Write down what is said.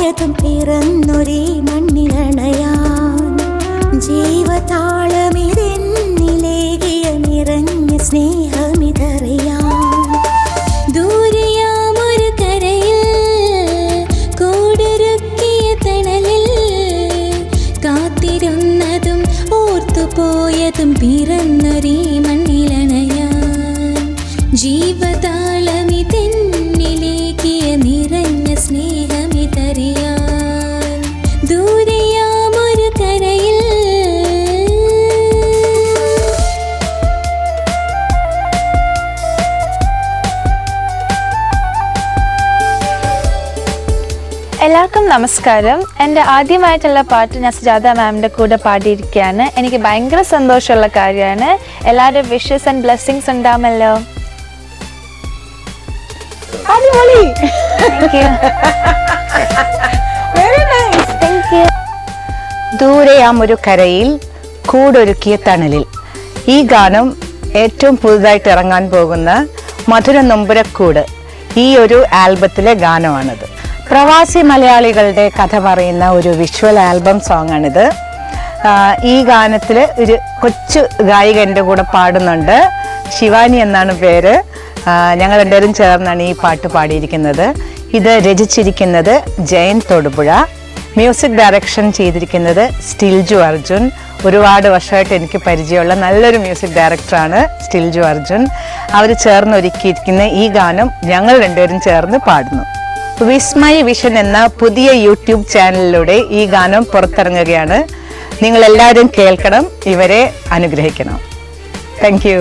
പോയതും പിറന്നൊരേ മണ്ണിലണയാൻ ജീവതാളമിതെന്നിലേകിയ നിറഞ്ഞ സ്നേഹമിതറിയാൻ ദൂരെയാമൊരു കരയിൽ കൂടൊരുക്കിയ തണലിൽ കാത്തിരുന്നതും ഓർത്തുപോയതും പിറന്നൊരേ മണ്ണിലണയാൻ ജീവതാളമിതെന്നിലേകിയ നിറഞ്ഞ സ്നേഹമിതറിയാൻ ദൂരെയാമൊരു കരയിൽ. എല്ലാവർക്കും നമസ്കാരം. എൻ്റെ ആദ്യമായിട്ടുള്ള പാട്ട് ഞാൻ സുജാത മാമിൻ്റെ കൂടെ പാടിയിരിക്കുകയാണ്. എനിക്ക് ഭയങ്കര സന്തോഷമുള്ള കാര്യമാണ്. എല്ലാവരുടെ വിഷസ് ആൻഡ് ബ്ലെസ്സിങ്സ് ഉണ്ടാമല്ലോ. ദൂരെയാമൊരു കരയിൽ കൂടൊരുക്കിയ തണലിൽ. ഈ ഗാനം ഏറ്റവും പുതുതായിട്ട് ഇറങ്ങാൻ പോകുന്ന മധുര നൊമ്പരക്കൂട് ഈ ഒരു ആൽബത്തിലെ ഗാനമാണിത്. പ്രവാസി മലയാളികളുടെ കഥ പറയുന്ന ഒരു വിഷ്വൽ ആൽബം സോങ് ആണിത്. ഈ ഗാനത്തിൽ ഒരു കൊച്ചു ഗായിക എൻ്റെ കൂടെ പാടുന്നുണ്ട്. ശിവാനി എന്നാണ് പേര്. ഞങ്ങൾ രണ്ടുപേരും ചേർന്നാണ് ഈ പാട്ട് പാടിയിരിക്കുന്നത്. ഇത് രചിച്ചിരിക്കുന്നത് ജയൻ തൊടുപുഴ. മ്യൂസിക് ഡയറക്ഷൻ ചെയ്തിരിക്കുന്നത് സ്റ്റിൽജു അർജുൻ. ഒരുപാട് വർഷമായിട്ട് എനിക്ക് പരിചയമുള്ള നല്ലൊരു മ്യൂസിക് ഡയറക്ടറാണ് സ്റ്റിൽജു അർജുൻ. അവർ ചേർന്നൊരുക്കിയിരിക്കുന്ന ഈ ഗാനം ഞങ്ങൾ രണ്ടുപേരും ചേർന്ന് പാടുന്നു. വിസ്മയ വിഷൻ എന്ന പുതിയ യൂട്യൂബ് ചാനലിലൂടെ ഈ ഗാനം പുറത്തിറങ്ങുകയാണ്. നിങ്ങളെല്ലാവരും കേൾക്കണം, ഇവരെ അനുഗ്രഹിക്കണം. Thank you.